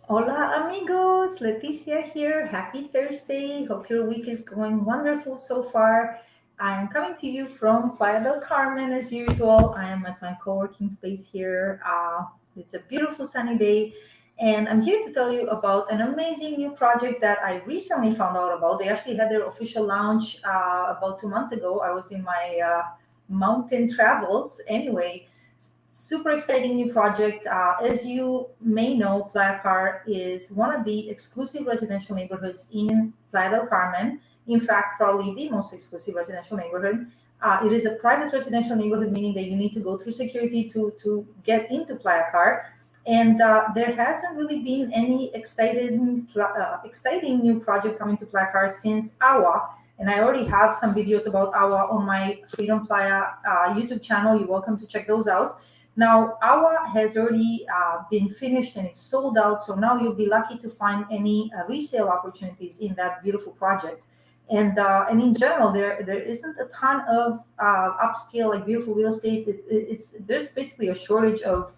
Hola amigos, Leticia here. Happy Thursday. Hope your week is going wonderful so far. I'm coming to you from Playa del Carmen as usual. I am at my co-working space here. It's a beautiful sunny day, and I'm here to tell you about an amazing new project that I recently found out about. They actually had their official launch about 2 months ago. I was in my mountain travels anyway. Super exciting new project. As you may know, Playacar is one of the exclusive residential neighborhoods in Playa del Carmen. In fact, probably the most exclusive residential neighborhood. It is a private residential neighborhood, meaning that you need to go through security to get into Playacar. And there hasn't really been any exciting new project coming to Playacar since Awa. And I already have some videos about Awa on my Freedom Playa YouTube channel. You're welcome to check those out. Now, Awa has already been finished and it's sold out. So now you'll be lucky to find any resale opportunities in that beautiful project. And in general, there isn't a ton of upscale like beautiful real estate. It's there's basically a shortage of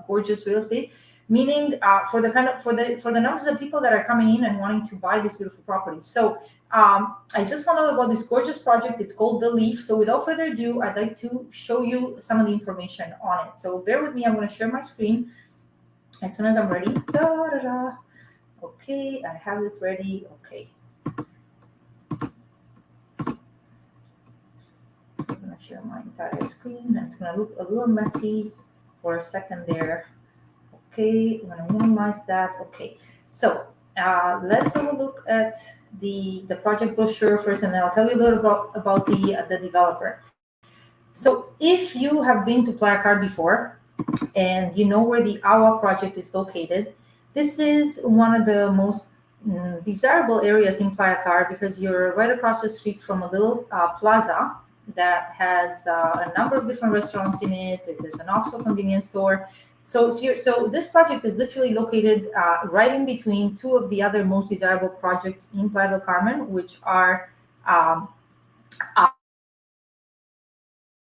gorgeous real estate, meaning for the numbers of people that are coming in and wanting to buy these beautiful properties. So I just found out about this gorgeous project. It's called The Leaf. So without further ado, I'd like to show you some of the information on it. So bear with me. I'm going to share my screen as soon as I'm ready. Da, da, da. Okay, I have it ready. Okay. I'm going to share my entire screen. And it's going to look a little messy for a second there. Okay, I'm going to minimize that. Okay, so let's have a look at the project brochure first, and then I'll tell you a little about the developer. So if you have been to Playacar before and you know where the Awa project is located, this is one of the most desirable areas in Playacar because you're right across the street from a little plaza that has a number of different restaurants in it. There's an OXXO convenience store. So this project is literally located right in between two of the other most desirable projects in Playa del Carmen, which are um,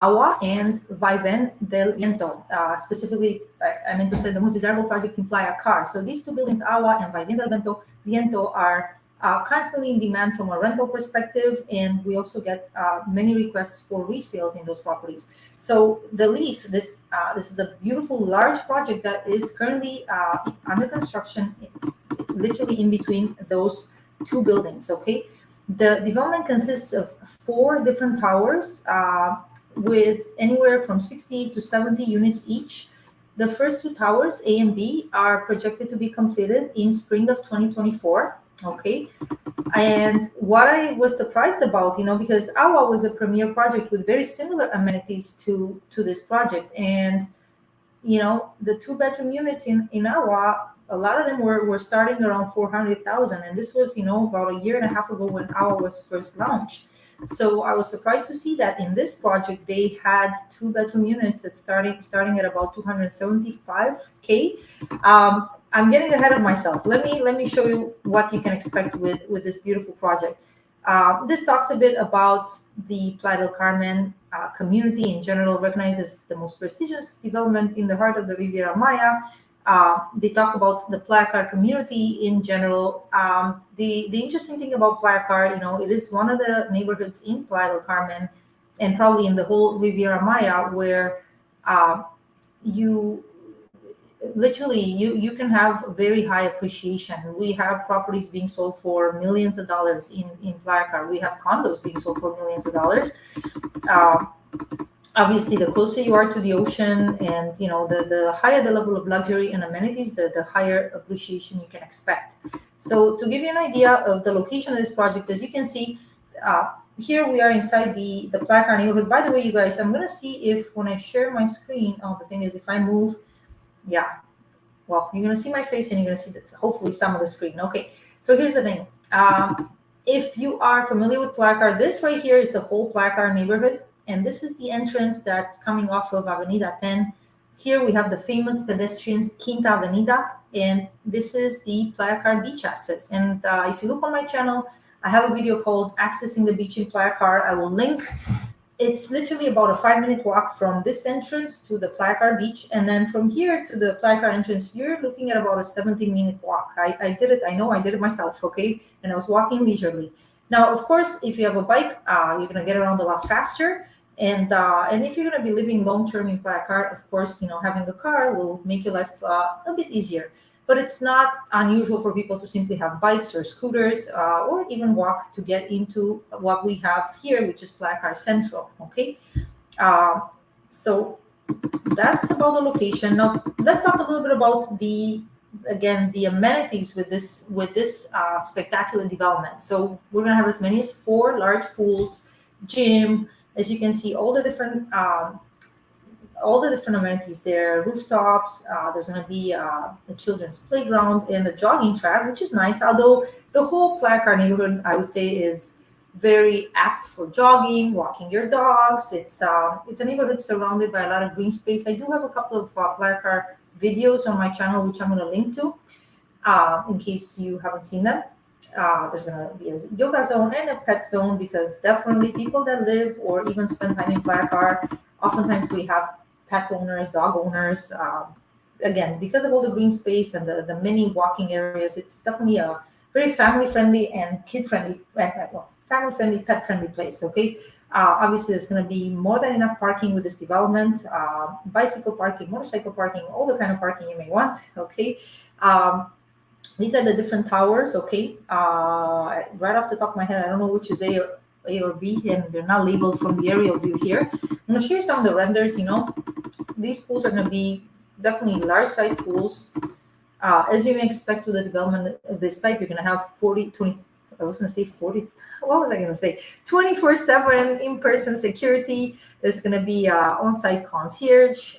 Agua and Vaivén del Viento. Specifically, I meant to say the most desirable project in Playacar. So these two buildings, Agua and Vaivén del Viento are constantly in demand from a rental perspective, and we also get many requests for resales in those properties. So the Leaf, this is a beautiful, large project that is currently under construction, literally in between those two buildings. Okay, the development consists of 4 different towers. With anywhere from 60 to 70 units each. The first 2 towers, A and B, are projected to be completed in spring of 2024. Okay. And what I was surprised about, because Awa was a premier project with very similar amenities to this project. And, the 2-bedroom units in Awa, a lot of them were starting around 400,000. And this was, about a year and a half ago when Awa was first launched. So I was surprised to see that in this project they had 2-bedroom units that starting at about 275K. I'm getting ahead of myself. Let me show you what you can expect with this beautiful project. This talks a bit about the Playa del Carmen community in general, recognized as the most prestigious development in the heart of the Riviera Maya. They talk about the Playacar community in general. The interesting thing about Playacar, it is one of the neighborhoods in Playa del Carmen and probably in the whole Riviera Maya where you literally you can have very high appreciation. We have properties being sold for millions of dollars in Playacar. We have condos being sold for millions of dollars. Uh, Obviously, the closer you are to the ocean and the higher the level of luxury and amenities, the higher appreciation you can expect. So to give you an idea of the location of this project, as you can see, here we are inside the Playacar neighborhood. By the way, you guys, I'm going to see if when I share my screen, the thing is if I move, yeah, well, you're going to see my face and you're going to see hopefully some of the screen. Okay, so here's the thing. If you are familiar with Playacar, this right here is the whole Playacar neighborhood. And this is the entrance that's coming off of Avenida 10. Here we have the famous pedestrians Quinta Avenida, and this is the Playacar beach access. And if you look on my channel, I have a video called Accessing the Beach in Playacar. I will link It's literally about a 5-minute walk from this entrance to the Playacar beach, and then from here to the Playacar entrance, you're looking at about a 17-minute walk. I did it. I know I did it myself. Okay, and I was walking leisurely. Now, of course, if you have a bike, you're gonna get around a lot faster. And if you're gonna be living long term in Playacar, of course, having a car will make your life a bit easier. But it's not unusual for people to simply have bikes or scooters or even walk to get into what we have here, which is Playacar Central. Okay, uh, so that's about the location. Now let's talk a little bit about the amenities with this spectacular development. So we're gonna have as many as 4 large pools, gym, as you can see, all the different amenities there, rooftops. There's going to be the children's playground and the jogging track, which is nice. Although the whole Playacar neighborhood, I would say, is very apt for jogging, walking your dogs. It's a neighborhood surrounded by a lot of green space. I do have a couple of Playacar videos on my channel, which I'm going to link to in case you haven't seen them. There's going to be a yoga zone and a pet zone, because definitely people that live or even spend time in Playacar, oftentimes we have pet owners, dog owners. Again, because of all the green space and the many walking areas, it's definitely a very family friendly and kid friendly, well, family friendly, pet friendly place. Okay. Obviously, there's going to be more than enough parking with this development, bicycle parking, motorcycle parking, all the kind of parking you may want. Okay. These are the different towers. Okay. Right off the top of my head, I don't know which is A or B, and they're not labeled from the aerial view here. I'm going to show you some of the renders. These pools are going to be definitely large size pools. As you may expect with the development of this type, you're going to have 20. I was going to say 40. What was I going to say? 24/7 in-person security. There's going to be on-site concierge.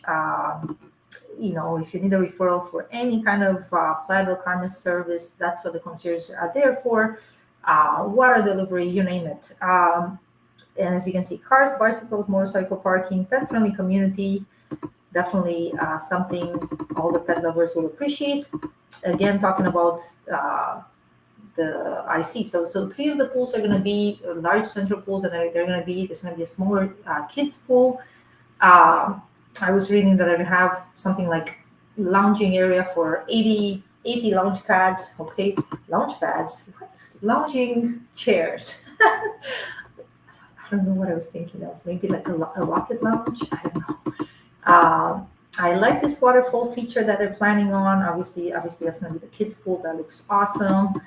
If you need a referral for any kind of Playa del Carmen service, that's what the concierges are there for. Water delivery, you name it. And as you can see, cars, bicycles, motorcycle parking, pet-friendly community, definitely something all the pet lovers will appreciate. Again, talking about the IC. So 3 of the pools are going to be large central pools, and there's going to be a smaller kids pool. I was reading that they're going to have something like lounging area for 80 lounge pads. Okay, lounge pads. What? Lounging chairs. I don't know what I was thinking of. Maybe like a rocket lounge. I don't know. I like this waterfall feature that they're planning on. Obviously, that's going to be the kids' pool. That looks awesome.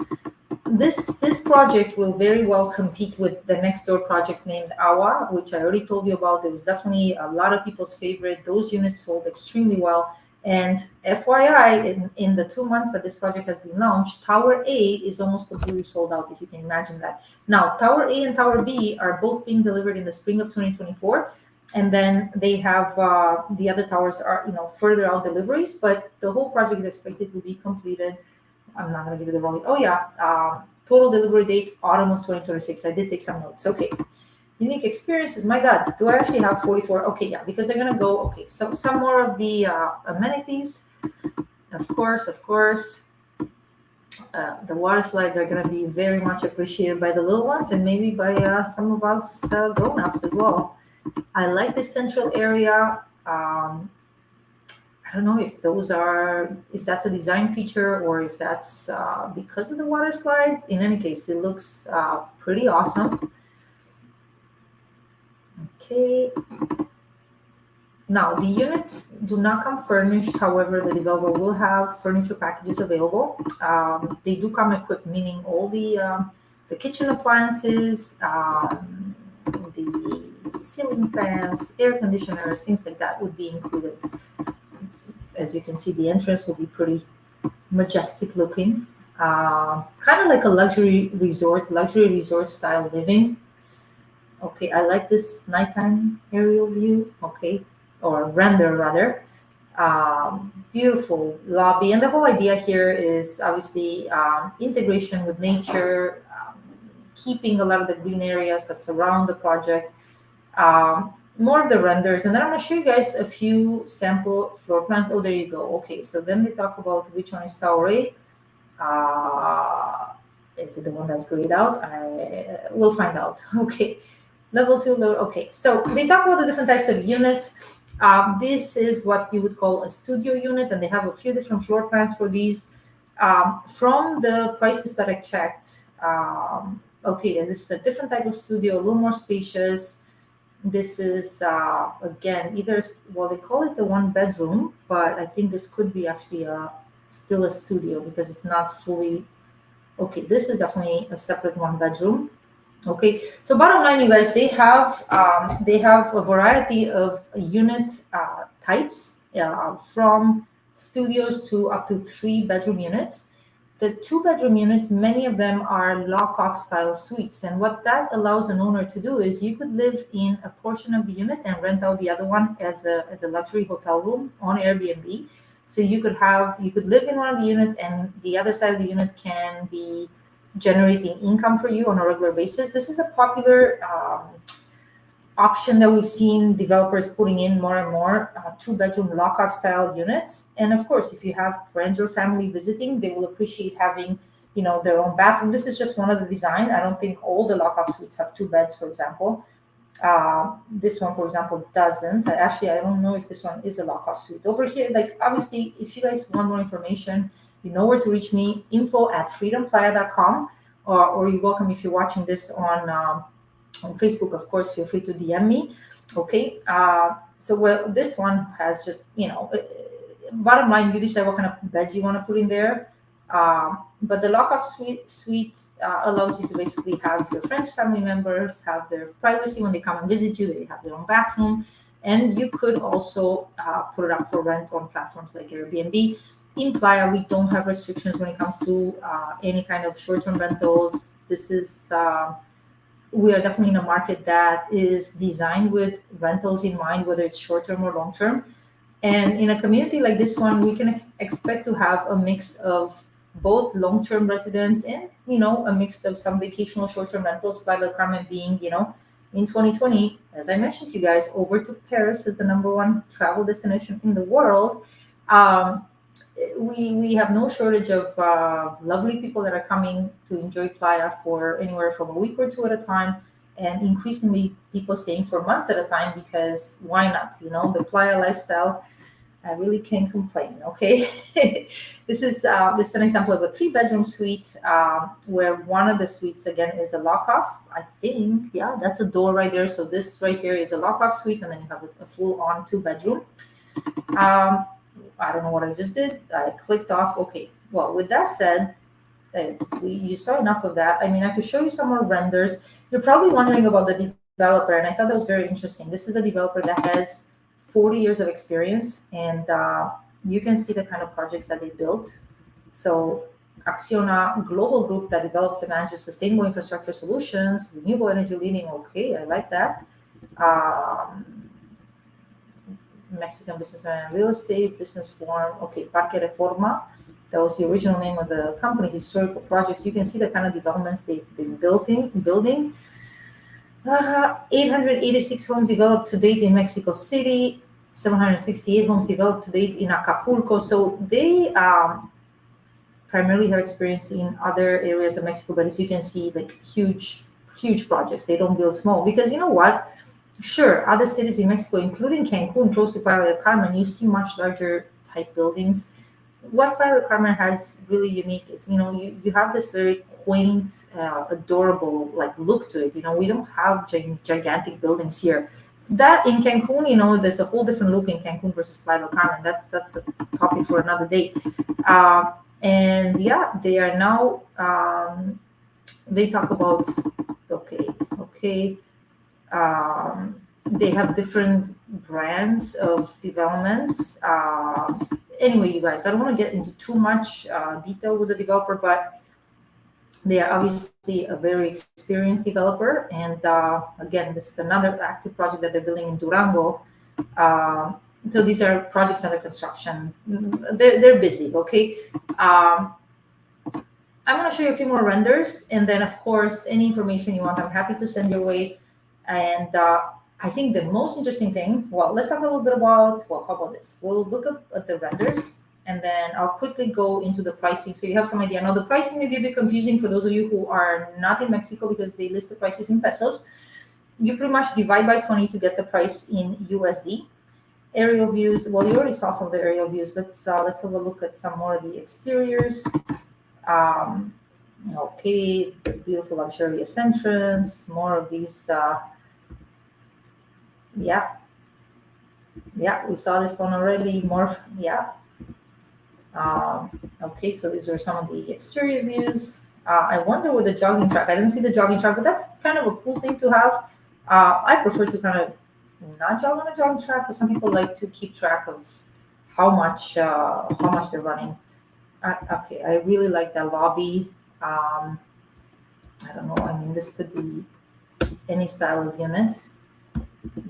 This project will very well compete with the next door project named Awa, which I already told you about. It was definitely a lot of people's favorite. Those units sold extremely well. And FYI, in the 2 months that this project has been launched, Tower A is almost completely sold out, if you can imagine that. Now, Tower A and Tower B are both being delivered in the spring of 2024. And then they have the other towers are, further out deliveries, but the whole project is expected to be completed. I'm not going to give you the wrong. Oh, yeah. Total delivery date, autumn of 2026. I did take some notes. Okay. Unique experiences. My God, do I actually have 44? Okay, yeah, because they're going to go. Okay, so some more of the amenities. Of course. The water slides are going to be very much appreciated by the little ones, and maybe by some of us grown-ups as well. I like this central area. I don't know if that's a design feature or if that's because of the water slides. In any case, it looks pretty awesome. Okay. Now, the units do not come furnished. However, the developer will have furniture packages available. They do come equipped, meaning all the kitchen appliances, the ceiling fans, air conditioners, things like that would be included. As you can see, the entrance will be pretty majestic looking, kind of like a luxury resort style living. Okay, I like this nighttime aerial view. Okay, or render rather. Beautiful lobby, and the whole idea here is obviously integration with nature, keeping a lot of the green areas that surround the project. More of the renders, and then I'm going to show you guys a few sample floor plans. Oh, there you go. Okay, so then we talk about which one is Tower A. Is it the one that's grayed out? I will find out. Okay, Level two, level, okay. So they talk about the different types of units. This is what you would call a studio unit, and they have a few different floor plans for these. From the prices that I checked, okay, this is a different type of studio, a little more spacious. This is again either well they call it the one bedroom, but I think this could be actually a still a studio because it's not fully okay. This is definitely a separate one bedroom. Okay, so bottom line, you guys, they have a variety of unit types from studios to up to 3 bedroom units. The 2 bedroom units, many of them are lock-off style suites, and what that allows an owner to do is you could live in a portion of the unit and rent out the other one as a luxury hotel room on Airbnb. So you could live in one of the units, and the other side of the unit can be generating income for you on a regular basis. This is a popular option that we've seen developers putting in more and more 2 bedroom lockup style units. And of course, if you have friends or family visiting, they will appreciate having their own bathroom. This is just one of the design. I don't think all the lockup suites have 2 beds, for example. This one, for example, doesn't. Actually, I don't know if this one is a lockup suite. Over here, like obviously, if you guys want more information, you know where to reach me, info@freedomplaya.com, or you're welcome if you're watching this on Facebook, of course, feel free to DM me. Okay. So well, this one has just, bottom line, you decide what kind of beds you want to put in there. But the lockup suite allows you to basically have your friends, family members have their privacy when they come and visit you. They have their own bathroom, and you could also put it up for rent on platforms like Airbnb. In Playa, we don't have restrictions when it comes to any kind of short-term rentals. We are definitely in a market that is designed with rentals in mind, whether it's short-term or long-term. And in a community like this one, we can expect to have a mix of both long-term residents and, a mix of some vacational short-term rentals. Playa del Carmen being, in 2020, as I mentioned to you guys, over to Paris as the number one travel destination in the world. We have no shortage of lovely people that are coming to enjoy Playa for anywhere from a week or two at a time, and increasingly people staying for months at a time because why not? The Playa lifestyle. I really can't complain. Okay, this is an example of a 3 bedroom suite where one of the suites again is a lock off. I think that's a door right there. So this right here is a lock off suite, and then you have a full on 2 bedroom. I don't know what I just did. I clicked off. Okay. Well, with that said, you saw enough of that. I mean, I could show you some more renders. You're probably wondering about the developer, and I thought that was very interesting. This is a developer that has 40 years of experience, and you can see the kind of projects that they built. So, Acciona Global Group that develops and manages sustainable infrastructure solutions, renewable energy leading. Okay, I like that. Mexican businessman and real estate, business forum. Okay, Parque Reforma. That was the original name of the company. Historical projects. You can see the kind of developments they've been building. 886 homes developed to date in Mexico City. 768 homes developed to date in Acapulco. So they primarily have experience in other areas of Mexico, but as you can see, like huge projects. They don't build small because you know what? Sure, other cities in Mexico, including Cancun, close to Playa del Carmen, you see much larger type buildings. What Playa del Carmen has really unique is, you have this very quaint, adorable like look to it. We don't have gigantic buildings here. That in Cancun, there's a whole different look in Cancun versus Playa del Carmen. That's a topic for another day. And yeah, they are now. They talk about okay. They have different brands of developments. Anyway, you guys, I don't want to get into too much detail with the developer, but they are obviously a very experienced developer. And again, this is another active project that they're building in Durango. So these are projects under construction. They're busy, okay? I'm going to show you a few more renders. And then, of course, any information you want, I'm happy to send your way. And I think the most interesting thing, well, let's talk a little bit about, how about this? We'll look up at the renders, and then I'll quickly go into the pricing so you have some idea. Now, the pricing may be a bit confusing for those of you who are not in Mexico because they list the prices in pesos. you pretty much divide by 20 to get the price in USD. Aerial views. Well, you already saw some of the aerial views. Let's have a look at some more of the exteriors. Um, okay, beautiful luxurious entrance. More of these. Yeah, yeah, we saw this one already. More. Yeah. Okay, so these are some of the exterior views. I wonder with the jogging track. I didn't see the jogging track, but that's kind of a cool thing to have. I prefer to kind of not jog on a jogging track, but some people like to keep track of how much they're running. Okay, I really like that lobby. I don't know. I mean, this could be any style of unit.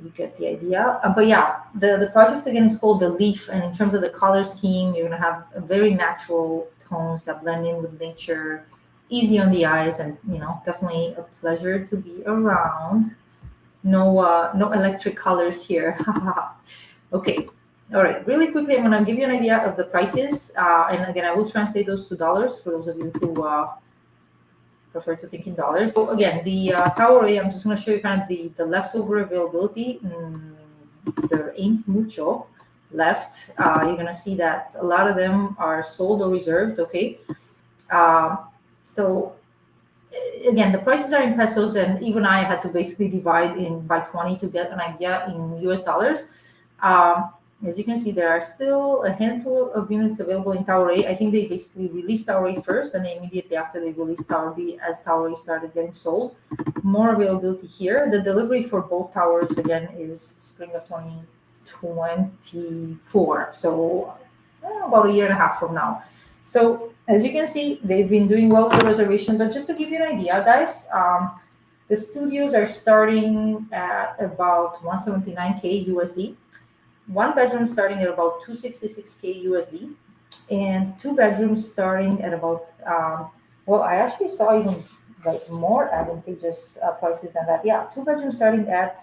You get the idea. But yeah, the project again is called the Leaf, and in terms of the color scheme, you're gonna have a very natural tones that blend in with nature, easy on the eyes, and definitely a pleasure to be around. No electric colors here. Okay. All right. Really quickly, I'm gonna give you an idea of the prices, and again, I will translate those to dollars for those of you who prefer to think in dollars. So again, the Tower A, I'm just going to show you kind of the leftover availability. There ain't mucho left. You're going to see that a lot of them are sold or reserved. Okay. So again, the prices are in pesos, and even I had to basically divide in by 20 to get an idea in US dollars. As you can see, there are still a handful of units available in Tower A. I think they basically released Tower A first, and then immediately after they released Tower B, as Tower A started getting sold. More availability here. The delivery for both towers, again, is spring of 2024. So about a year and a half from now. So as you can see, they've been doing well with the reservation. But just to give you an idea, guys, the studios are starting at about 179K USD. One bedroom starting at about 266K USD, and two bedrooms starting at about well, I actually saw even like more advantageous prices than that. Yeah, two bedrooms starting at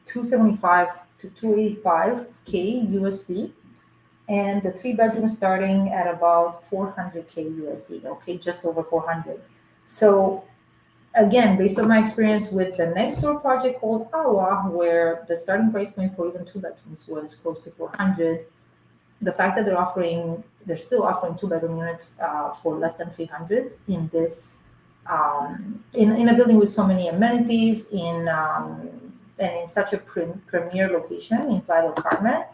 275 to 285K USD, and the three bedrooms starting at about 400K USD. Okay, just over 400. So again, based on my experience with the next door project called Awa, where the starting price point for even two bedrooms was close to 400, the fact that they're still offering two bedroom units for less than 300 in this, in a building with so many amenities, and in such a premier location in Playa del Carmen,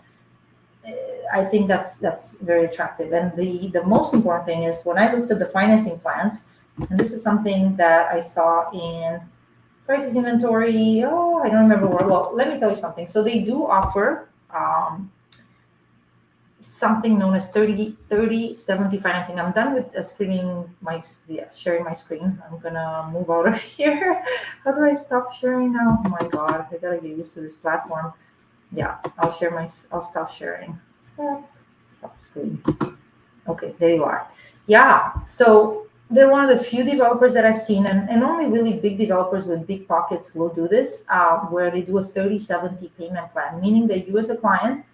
I think that's very attractive. And the most important thing is when I looked at the financing plans, and this is something that I saw in prices inventory. Oh, I don't remember where. Well, let me tell you something. So they do offer something known as 30/30/70 financing. I'm done with sharing my screen. I'm gonna move out of here. How do I stop sharing now? Oh my God, I gotta get used to this platform. Yeah, I'll stop sharing. Stop screen. Okay, there you are. Yeah, so they're one of the few developers that I've seen, and only really big developers with big pockets will do this, where they do a 30/70 payment plan, meaning that you as a client,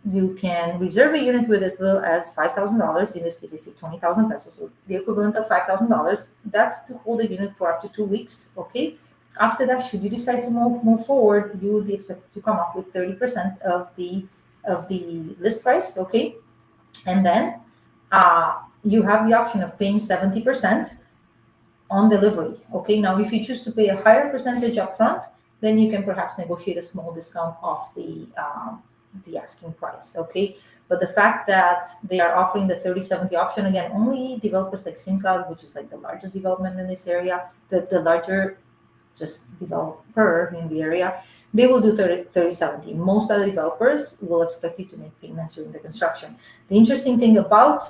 you can reserve a unit with as little as $5,000. In this case, they say 20,000 pesos, so the equivalent of $5,000. That's to hold a unit for up to 2 weeks. Okay. After that, should you decide to move forward, you would be expected to come up with 30% of the list price. Okay, and then you have the option of paying 70% on delivery. Okay, now if you choose to pay a higher percentage upfront, then you can perhaps negotiate a small discount off the asking price. Okay, but the fact that they are offering the 30/70 option, again, only developers like Simca, which is like the largest development in this area, the larger just developer in the area, they will do 30/70. Most other developers will expect you to make payments during the construction. The interesting thing about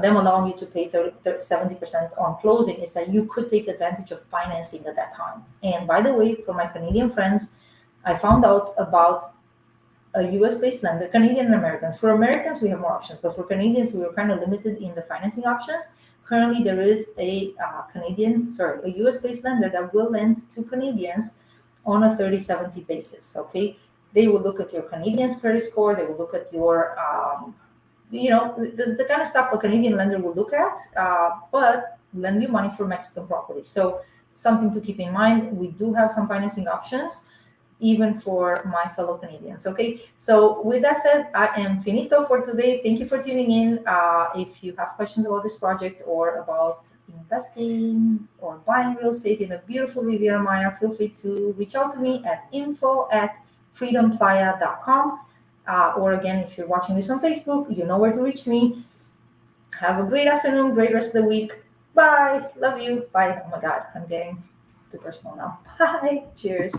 them allowing you to pay 70% on closing is that you could take advantage of financing at that time. And by the way, for my Canadian friends, I found out about a US-based lender, Canadian and Americans. For Americans, we have more options, but for Canadians, we were kind of limited in the financing options. Currently, there is a US-based lender that will lend to Canadians on a 30/70 basis. Okay, they will look at your Canadian credit score. They will look at your, the kind of stuff a Canadian lender will look at, but lend you money for Mexican property. So something to keep in mind. We do have some financing options, even for my fellow Canadians. Okay, so with that said, I am finito for today. Thank you for tuning in. If you have questions about this project or about investing or buying real estate in the beautiful Riviera Maya, feel free to reach out to me at info@freedomplaya.com. Or again, if you're watching this on Facebook, you know where to reach me. Have a great afternoon, great rest of the week. Bye. Love you. Bye. Oh my God, I'm getting too personal now. Bye. Cheers.